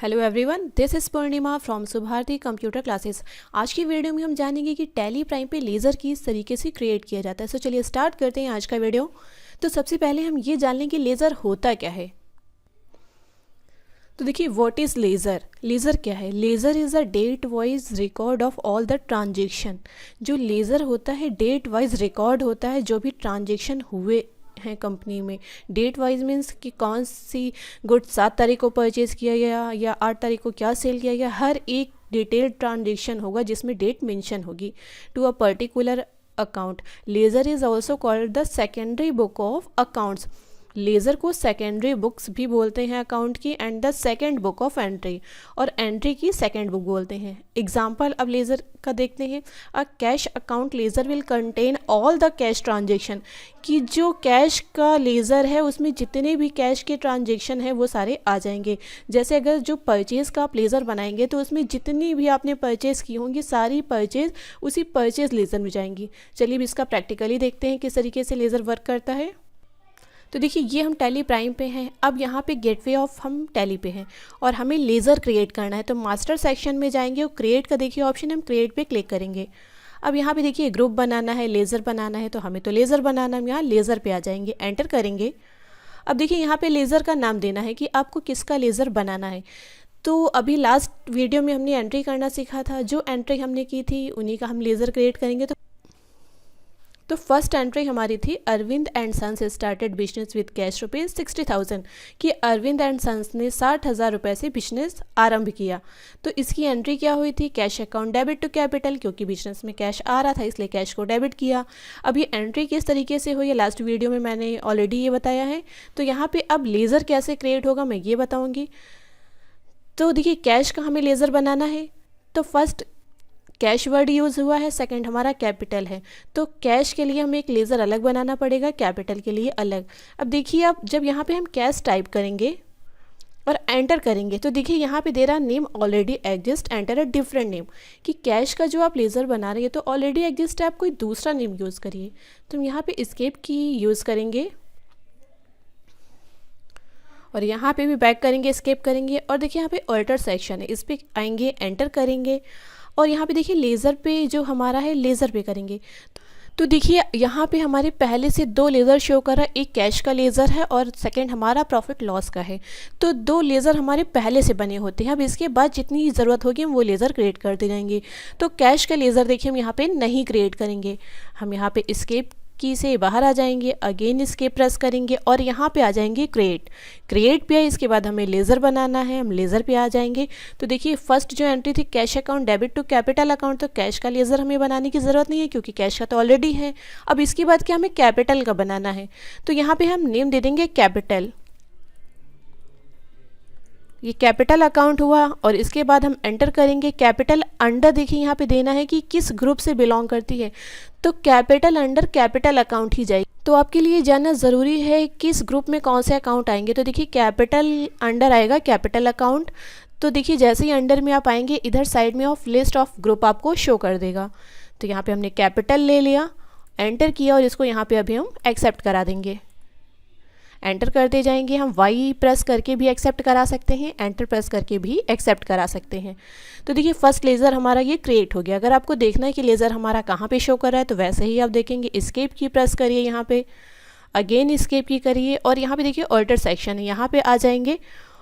Hello everyone, this is Purnima from Subharti computer classes. आज की video में हम जानेंगे कि टैली प्राइम पे लेज़र किस तरीके से क्रिएट किया जाता है। सो चलिए स्टार्ट करते हैं आज का वीडियो। तो सबसे पहले हम ये जान लें कि लेज़र होता क्या है। तो देखिए, व्हाट इज़ लेज़र। लेज़र क्या है? Ledger is a date wise record of all the transaction. जो लेज़र होता है डेट वाइज रिकॉर्ड होता है जो भी ट्रांजेक्शन हुए हैं कंपनी में। डेट वाइज मीन्स कि कौन सी गुड्स 7 तारीख को परचेज़ किया गया या 8 तारीख को क्या सेल किया गया। हर एक डिटेल्ड ट्रांजेक्शन होगा जिसमें डेट मेंशन होगी to a particular account. Ledger is also called the secondary book of accounts. Ledger को सेकेंडरी बुक्स भी बोलते हैं अकाउंट की, and the second book of entry, और एंट्री की सेकेंड बुक बोलते हैं। एग्जाम्पल अब लेज़र का देखते हैं। A cash account ledger will contain all the cash transaction, कि जो कैश का लेज़र है उसमें जितने भी कैश के ट्रांजेक्शन है वो सारे आ जाएंगे। जैसे अगर जो परचेज़ का आप लेज़र बनाएंगे तो उसमें जितनी भी आपने परचेज़ की होंगी सारी परचेज़ उसी परचेज़ लेज़र में जाएंगी। चलिए अब इसका प्रैक्टिकली देखते हैं किस तरीके से लेज़र वर्क करता है। तो देखिए, ये हम टैली प्राइम पे हैं। अब यहाँ पे गेटवे ऑफ हम टैली पे हैं और हमें लेज़र क्रिएट करना है। तो मास्टर सेक्शन में जाएंगे और क्रिएट का देखिए ऑप्शन, हम क्रिएट पे क्लिक करेंगे। अब यहाँ पे देखिए ग्रुप बनाना है, लेज़र बनाना है, तो हमें तो लेज़र बनाना है। हम यहाँ लेज़र पे आ जाएंगे, एंटर करेंगे। अब देखिए यहाँ पे लेज़र का नाम देना है कि आपको किसका लेज़र बनाना है। तो अभी लास्ट वीडियो में हमने एंट्री करना सीखा था, जो एंट्री हमने की थी उन्हीं का हम लेज़र क्रिएट करेंगे। तो फर्स्ट एंट्री हमारी थी Arvind and sons started business with cash rupees 60,000, कि अरविंद एंड सन्स ने 60,000 रुपये से बिजनेस आरंभ किया। तो इसकी एंट्री क्या हुई थी? Cash account debit to capital, क्योंकि बिजनेस में कैश आ रहा था इसलिए कैश को डेबिट किया। अब ये एंट्री किस तरीके से हुई है लास्ट वीडियो में मैंने ऑलरेडी ये बताया है। तो यहाँ पे अब लेज़र कैसे क्रिएट होगा मैं ये बताऊँगी। तो देखिए, कैश का हमें लेज़र बनाना है, तो फर्स्ट कैश वर्ड यूज़ हुआ है, सेकंड हमारा कैपिटल है। तो कैश के लिए हमें एक लेज़र अलग बनाना पड़ेगा, कैपिटल के लिए अलग। अब देखिए, अब जब यहाँ पे हम कैश टाइप करेंगे और एंटर करेंगे तो देखिए यहाँ पे दे रहा name already exist, enter a different name, कि कैश का जो आप लेज़र बना रहे हैं तो ऑलरेडी एग्जिस्ट है, आप कोई दूसरा नेम यूज़ करिए। तो हम यहाँ पे एस्केप की यूज़ करेंगे और यहाँ पे भी बैक करेंगे, एस्केप करेंगे, और देखिए यहाँ पे ऑल्टर सेक्शन है, इस पर आएंगे, एंटर करेंगे, और यहाँ पे देखिए लेज़र पे जो हमारा है लेज़र पे करेंगे। तो देखिए यहाँ पे हमारे पहले से 2 लेज़र शो कर रहा है, एक कैश का लेज़र है और सेकंड हमारा प्रॉफिट लॉस का है। तो 2 लेज़र हमारे पहले से बने होते हैं। अब इसके बाद जितनी ज़रूरत होगी हम वो लेज़र क्रिएट करते जाएंगे। तो कैश का लेज़र देखिए हम यहाँ पे नहीं क्रिएट करेंगे, हम यहाँ पे एस्केप की से बाहर आ जाएंगे, अगेन एस्केप प्रेस करेंगे और यहाँ पे आ जाएंगे क्रिएट पे। इसके बाद हमें लेज़र बनाना है, हम लेज़र पे आ जाएंगे। तो देखिए फर्स्ट जो एंट्री थी cash account debit to capital account, तो कैश का लेज़र हमें बनाने की ज़रूरत नहीं है क्योंकि कैश का तो ऑलरेडी है। अब इसके बाद क्या हमें कैपिटल का बनाना है, तो यहाँ पे हम नेम दे देंगे कैपिटल। ये कैपिटल अकाउंट हुआ और इसके बाद हम एंटर करेंगे। कैपिटल अंडर देखिए यहाँ पे देना है कि किस ग्रुप से बिलोंग करती है, तो कैपिटल अंडर कैपिटल अकाउंट ही जाएगी। तो आपके लिए जानना ज़रूरी है किस ग्रुप में कौन से अकाउंट आएंगे। तो देखिए कैपिटल अंडर आएगा कैपिटल अकाउंट। तो देखिए जैसे ही अंडर में आप आएंगे इधर साइड में ऑफ लिस्ट ऑफ ग्रुप आपको शो कर देगा। तो यहाँ पे हमने कैपिटल ले लिया, एंटर किया और इसको यहाँ पे अभी हम एक्सेप्ट करा देंगे। एंटर करते जाएंगे, हम वाई प्रेस करके भी एक्सेप्ट करा सकते हैं, एंटर प्रेस करके भी एक्सेप्ट करा सकते हैं। तो देखिए फर्स्ट लेज़र हमारा ये क्रिएट हो गया। अगर आपको देखना है कि लेज़र हमारा कहाँ पे शो कर रहा है तो वैसे ही आप देखेंगे, एस्केप की प्रेस करिए, यहाँ पे अगेन एस्केप की करिए और यहाँ पे देखिए ऑल्टर सेक्शन है, यहाँ पे आ जाएंगे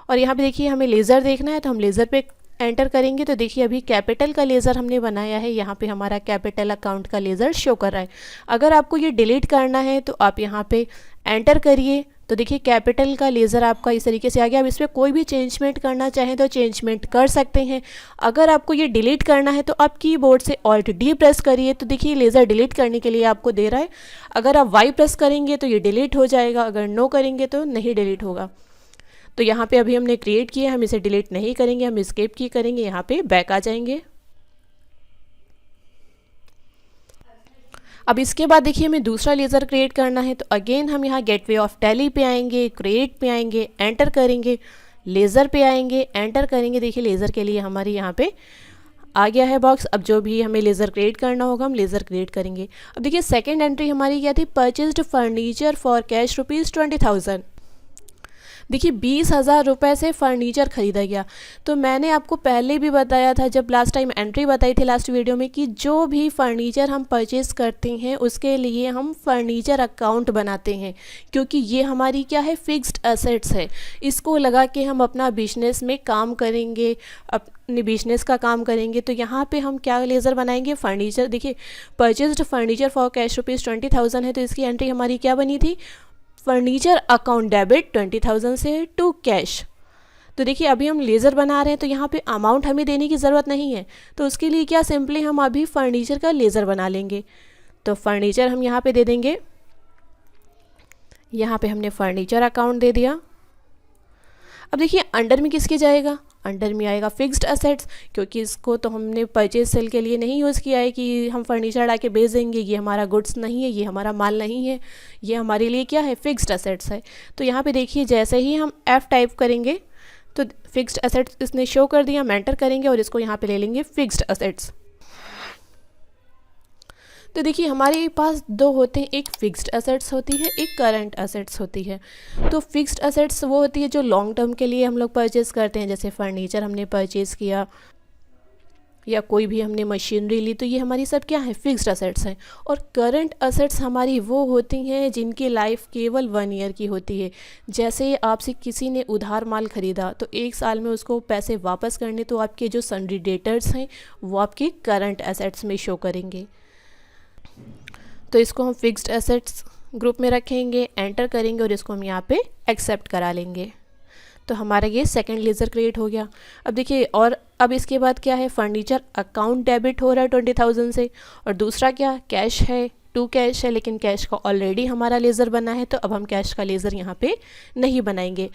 और यहाँ पे देखिए हमें लेज़र देखना है तो हम लेज़र पे एंटर करेंगे। तो देखिए अभी कैपिटल का लेज़र हमने बनाया है, यहाँ पे हमारा कैपिटल अकाउंट का लेज़र शो कर रहा है। अगर आपको ये डिलीट करना है तो आप यहाँ पे एंटर करिए, तो देखिए कैपिटल का लेज़र आपका इस तरीके से आ गया। अब इस पर कोई भी चेंजमेंट करना चाहें तो चेंजमेंट कर सकते हैं। अगर आपको ये डिलीट करना है तो आप कीबोर्ड से ऑल्ट डी प्रेस करिए, तो देखिए लेज़र डिलीट करने के लिए आपको दे रहा है। अगर आप वाई प्रेस करेंगे तो ये डिलीट हो जाएगा, अगर नो करेंगे तो नहीं डिलीट होगा। तो यहाँ पे अभी हमने क्रिएट किया, हम इसे डिलीट नहीं करेंगे, हम एस्केप की करेंगे, यहाँ पे बैक आ जाएंगे। अब इसके बाद देखिए हमें दूसरा लेज़र क्रिएट करना है, तो अगेन हम यहाँ गेटवे ऑफ टैली पे आएंगे, क्रिएट पे आएंगे, एंटर करेंगे, लेज़र पे आएंगे, एंटर करेंगे। देखिए लेज़र के लिए हमारी यहाँ पे आ गया है बॉक्स। अब जो भी हमें लेज़र क्रिएट करना होगा हम लेज़र क्रिएट करेंगे। अब देखिए सेकेंड एंट्री हमारी क्या थी, purchased furniture for cash rupees 20,000। देखिए 20,000 रुपये से फ़र्नीचर ख़रीदा गया। तो मैंने आपको पहले भी बताया था, जब लास्ट टाइम एंट्री बताई थी लास्ट वीडियो में, कि जो भी फ़र्नीचर हम परचेज़ करते हैं उसके लिए हम फ़र्नीचर अकाउंट बनाते हैं, क्योंकि ये हमारी क्या है, फिक्स्ड एसेट्स है। इसको लगा के हम अपना बिजनेस में काम करेंगे, अपने बिजनेस का काम करेंगे। तो यहाँ पे हम क्या लेज़र बनाएंगे, फ़र्नीचर। देखिए परचेज्ड फ़र्नीचर फॉर कैश ₹20,000 है, तो इसकी एंट्री हमारी क्या बनी थी, फर्नीचर अकाउंट डेबिट 20,000 से टू कैश। तो देखिए अभी हम लेज़र बना रहे हैं, तो यहाँ पे अमाउंट हमें देने की ज़रूरत नहीं है। तो उसके लिए क्या, सिंपली हम अभी फर्नीचर का लेज़र बना लेंगे। तो फर्नीचर हम यहाँ पे दे देंगे, यहाँ पे हमने फर्नीचर अकाउंट दे दिया। अब देखिए अंडर में किसके जाएगा, अंडर में आएगा फिक्स्ड एसेट्स, क्योंकि इसको तो हमने परचेज सेल के लिए नहीं यूज़ किया है कि हम फर्नीचर ला के बेच देंगे। ये हमारा गुड्स नहीं है, ये हमारा माल नहीं है, ये हमारे लिए क्या है, फिक्स्ड एसेट्स है। तो यहाँ पे देखिए जैसे ही हम F टाइप करेंगे तो फिक्स्ड एसेट्स इसने शो कर दिया, हम एंटर करेंगे और इसको यहाँ पे ले लेंगे फिक्स्ड एसेट्स। तो देखिए हमारे पास दो होते हैं, एक फिक्स्ड एसेट्स होती है, एक करंट एसेट्स होती है। तो फिक्स्ड एसेट्स वो होती है जो लॉन्ग टर्म के लिए हम लोग परचेज़ करते हैं, जैसे फर्नीचर हमने परचेज़ किया या कोई भी हमने मशीनरी ली, तो ये हमारी सब क्या है, फिक्स्ड एसेट्स हैं। और करंट एसेट्स हमारी वो होती हैं जिनकी लाइफ केवल 1 ईयर की होती है। जैसे आपसे किसी ने उधार माल ख़रीदा, तो 1 साल में उसको पैसे वापस करने, तो आपके जो सन्ड्री डेटर्स हैं वो आपके करंट एसेट्स में शो करेंगे। तो इसको हम फिक्स्ड एसेट्स ग्रुप में रखेंगे, एंटर करेंगे और इसको हम यहाँ पे एक्सेप्ट करा लेंगे। तो हमारा ये सेकंड लेज़र क्रिएट हो गया। अब देखिए, और अब इसके बाद क्या है, फर्नीचर अकाउंट डेबिट हो रहा है 20,000 से, और दूसरा क्या, कैश है, टू कैश है, लेकिन कैश का ऑलरेडी हमारा लेज़र बना है, तो अब हम कैश का लेज़र यहाँ पे नहीं बनाएंगे।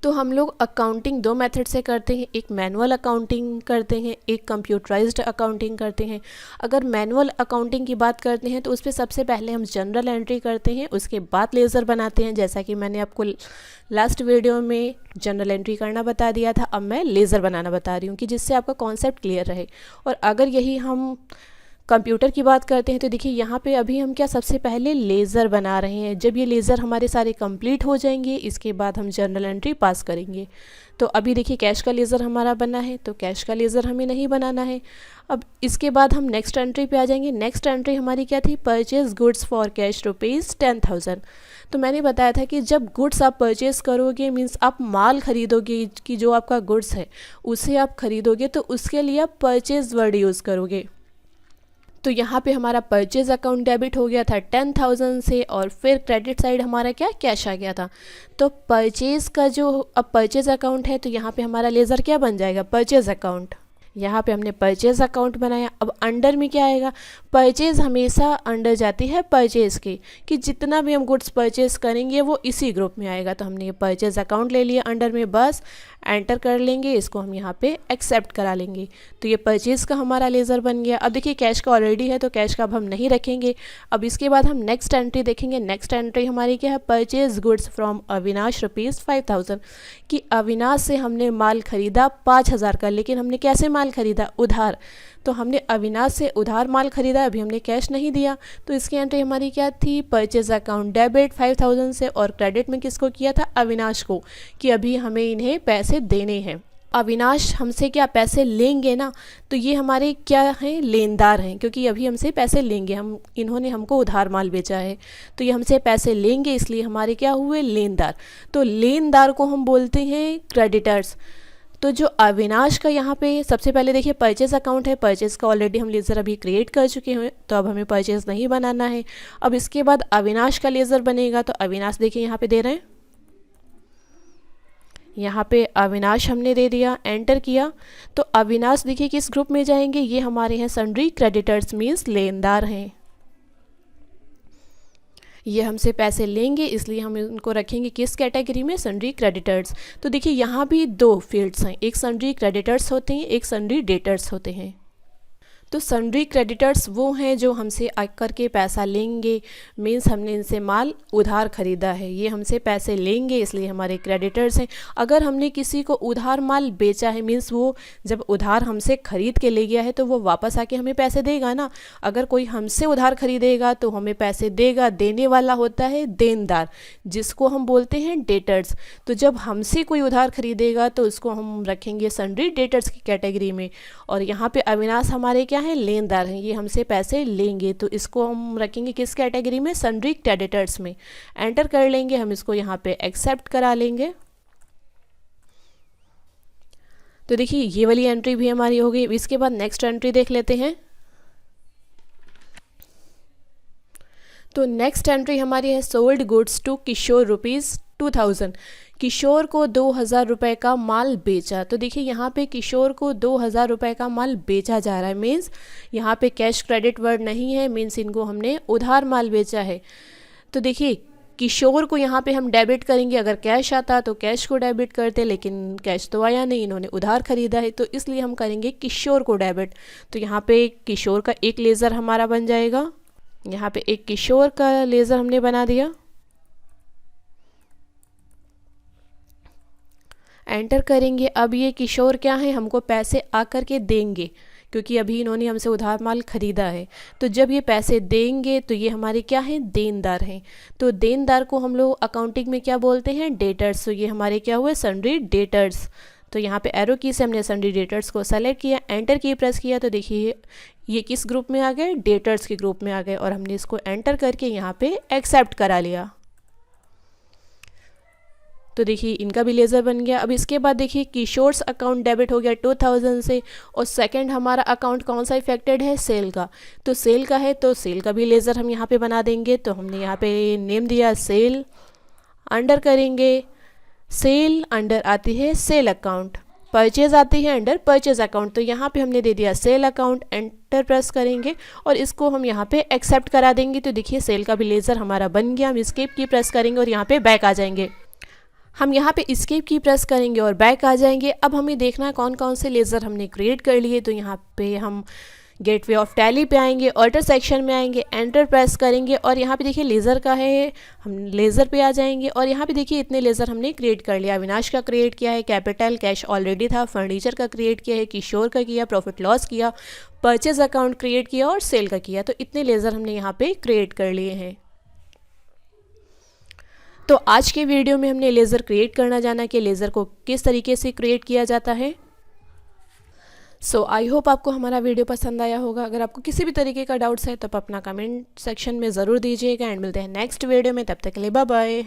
तो हम लोग अकाउंटिंग 2 मेथड से करते हैं, एक मैनुअल अकाउंटिंग करते हैं, एक कंप्यूटराइज्ड अकाउंटिंग करते हैं। अगर मैनुअल अकाउंटिंग की बात करते हैं तो उस पर सबसे पहले हम जनरल एंट्री करते हैं, उसके बाद लेज़र बनाते हैं। जैसा कि मैंने आपको लास्ट वीडियो में जनरल एंट्री करना बता दिया था, अब मैं लेज़र बनाना बता रही हूँ कि जिससे आपका कॉन्सेप्ट क्लियर रहे। और अगर यही हम कंप्यूटर की बात करते हैं तो देखिए यहाँ पे अभी हम क्या, सबसे पहले लेज़र बना रहे हैं। जब ये लेज़र हमारे सारे कंप्लीट हो जाएंगे, इसके बाद हम जर्नल एंट्री पास करेंगे। तो अभी देखिए कैश का लेज़र हमारा बना है, तो कैश का लेज़र हमें नहीं बनाना है। अब इसके बाद हम नेक्स्ट एंट्री पे आ जाएंगे। नेक्स्ट एंट्री हमारी क्या थी, परचेज़ गुड्स फॉर कैश ₹10,000। तो मैंने बताया था कि जब गुड्स आप परचेज़ करोगे, मीन्स आप माल खरीदोगे, कि जो आपका गुड्स है उसे आप खरीदोगे, तो उसके लिए आप परचेज़ वर्ड यूज़ करोगे। तो यहाँ पे हमारा परचेज़ अकाउंट डेबिट हो गया था 10,000 से, और फिर क्रेडिट साइड हमारा क्या, कैश आ गया था। तो परचेज़ का जो अब परचेज़ अकाउंट है, तो यहाँ पे हमारा लेज़र क्या बन जाएगा, परचेज़ अकाउंट। यहाँ पे हमने परचेज़ अकाउंट बनाया। अब अंडर में क्या आएगा, परचेज़ हमेशा अंडर जाती है परचेज़ के, कि जितना भी हम गुड्स परचेज़ करेंगे वो इसी ग्रुप में आएगा। तो हमने ये परचेज़ अकाउंट ले लिया अंडर में, बस एंटर कर लेंगे, इसको हम यहाँ पे एक्सेप्ट करा लेंगे। तो ये परचेज़ का हमारा लेज़र बन गया। अब देखिए कैश का ऑलरेडी है, तो कैश का अब हम नहीं रखेंगे। अब इसके बाद हम नेक्स्ट एंट्री देखेंगे। नेक्स्ट एंट्री हमारी क्या है, परचेज़ गुड्स फ्रॉम अविनाश ₹5,000, कि अविनाश से हमने माल खरीदा 5,000 का, लेकिन हमने कैसे माल खरीदा, उधार। तो हमने अविनाश से उधार माल खरीदा, अभी हमने कैश नहीं दिया। तो इसकी एंट्री हमारी क्या थी, परचेज़ अकाउंट डेबिट 5,000 से, और क्रेडिट में किसको किया था, अविनाश को, कि अभी हमें इन्हें पैसे देने हैं। अविनाश हमसे क्या पैसे लेंगे ना, तो ये हमारे क्या हैं, लेनदार हैं, क्योंकि अभी हमसे पैसे लेंगे, इन्होंने हमको उधार माल बेचा है, तो ये हमसे पैसे लेंगे, इसलिए हमारे क्या हुए, लेनदार। तो लेनदार को हम बोलते हैं क्रेडिटर्स। तो जो अविनाश का यहाँ पे सबसे पहले देखिए परचेज़ अकाउंट है, परचेज़ का ऑलरेडी हम लेज़र अभी क्रिएट कर चुके हैं, तो अब हमें परचेज़ नहीं बनाना है। अब इसके बाद अविनाश का लेज़र बनेगा। तो अविनाश देखिए यहाँ पे दे रहे हैं, यहाँ पे अविनाश हमने दे दिया, एंटर किया। तो अविनाश देखिए किस ग्रुप में जाएंगे, ये हमारे हैं सन्ड्री क्रेडिटर्स, मीन्स लेनदार हैं। ये हमसे पैसे लेंगे, इसलिए हम इनको रखेंगे किस कैटेगरी में, सन्ड्री क्रेडिटर्स। तो देखिए यहाँ भी 2 फील्ड्स हैं, एक सन्ड्री क्रेडिटर्स होते हैं, एक सन्ड्री डेटर्स होते हैं। तो सन्ड्री क्रेडिटर्स वो हैं जो हमसे आकर के पैसा लेंगे, मीन्स हमने इनसे माल उधार खरीदा है, ये हमसे पैसे लेंगे इसलिए हमारे क्रेडिटर्स हैं। अगर हमने किसी को उधार माल बेचा है, मीन्स वो जब उधार हमसे खरीद के ले गया है तो वो वापस आके हमें पैसे देगा ना। अगर कोई हमसे उधार खरीदेगा तो हमें पैसे देगा, देने वाला होता है देनदार, जिसको हम बोलते हैं डेटर्स। तो जब हमसे कोई उधार खरीदेगा तो उसको हम रखेंगे सन्ड्री डेटर्स की कैटेगरी में। और यहाँ पे अविनाश हमारे क्या हैं, लेनदार हैं, ये हमसे पैसे लेंगे, तो इसको हम रखेंगे किस कैटेगरी में, सन्ड्री क्रेडिटर्स में। एंटर कर लेंगे, हम इसको यहाँ पे एक्सेप्ट करा लेंगे। तो देखिए ये वाली एंट्री भी हमारी हो गई। इसके बाद नेक्स्ट एंट्री देख लेते हैं। तो नेक्स्ट एंट्री हमारी है सोल्ड गुड्स टू किशोर ₹2000। किशोर को 2000 रुपये का माल बेचा। तो देखिए यहाँ पे किशोर को 2000 रुपये का माल बेचा जा रहा है, मीन्स यहाँ पे कैश क्रेडिट वर्ड नहीं है, मीन्स इनको हमने उधार माल बेचा है। तो देखिए किशोर को यहाँ पे हम डेबिट करेंगे, अगर कैश आता तो कैश को डेबिट करते, लेकिन कैश तो आया नहीं, इन्होंने उधार खरीदा है, तो इसलिए हम करेंगे किशोर को डेबिट। तो यहाँ पे किशोर का एक लेज़र हमारा बन जाएगा, यहाँ पे एक किशोर का लेज़र हमने बना दिया। एंटर करेंगे। अब ये किशोर क्या है, हमको पैसे आकर के देंगे, क्योंकि अभी इन्होंने हमसे उधार माल खरीदा है। तो जब ये पैसे देंगे तो ये हमारे क्या हैं, देनदार हैं। तो देनदार को हम लोग अकाउंटिंग में क्या बोलते हैं, डेटर्स। तो ये हमारे क्या हुए, सन्ड्री डेटर्स। तो यहाँ पे एरो की से हमने सन्ड्री डेटर्स को सेलेक्ट किया, एंटर की प्रेस किया, तो देखिए ये किस ग्रुप में आ गए, डेटर्स के ग्रुप में आ गए। और हमने इसको एंटर करके यहाँ पे एक्सेप्ट करा लिया। तो देखिए इनका भी लेज़र बन गया। अब इसके बाद देखिए किशोर्स अकाउंट डेबिट हो गया 2000 से। और सेकंड हमारा अकाउंट कौन सा इफेक्टेड है, सेल का। तो सेल का है तो सेल का भी लेज़र हम यहाँ पे बना देंगे। तो हमने यहाँ पे नेम दिया सेल, अंडर करेंगे सेल, अंडर आती है सेल अकाउंट, परचेज आती है अंडर परचेज अकाउंट। तो यहाँ पे हमने दे दिया सेल अकाउंट, एंटर प्रेस करेंगे और इसको हम यहाँ पे एक्सेप्ट करा देंगे। तो देखिए सेल का भी लेज़र हमारा बन गया। हम एस्केप की प्रेस करेंगे और यहाँ पे बैक आ जाएंगे। हम यहाँ पे एस्केप की प्रेस करेंगे और बैक आ जाएंगे। अब हमें देखना है कौन कौन से लेज़र हमने क्रिएट कर लिए। तो यहाँ पे हम गेटवे ऑफ टैली पे आएंगे, ऑल्टर सेक्शन में आएंगे, एंटर प्रेस करेंगे और यहाँ पे देखिए लेज़र का है, हम लेज़र पे आ जाएंगे और यहाँ पे देखिए इतने लेज़र हमने क्रिएट कर लिया। अविनाश का क्रिएट किया है, कैपिटल कैश ऑलरेडी था, फर्नीचर का क्रिएट किया है, किशोर का किया, प्रॉफिट लॉस किया, परचेज अकाउंट क्रिएट किया और सेल का किया। तो इतने लेज़र हमने यहाँ पे क्रिएट कर लिए हैं। तो आज के वीडियो में हमने लेज़र क्रिएट करना जाना कि लेज़र को किस तरीके से क्रिएट किया जाता है। सो आई होप आपको हमारा वीडियो पसंद आया होगा। अगर आपको किसी भी तरीके का डाउट्स है तो आप अपना कमेंट सेक्शन में ज़रूर दीजिएगा एंड मिलते हैं नेक्स्ट वीडियो में। तब तक के लिए बाय बाय।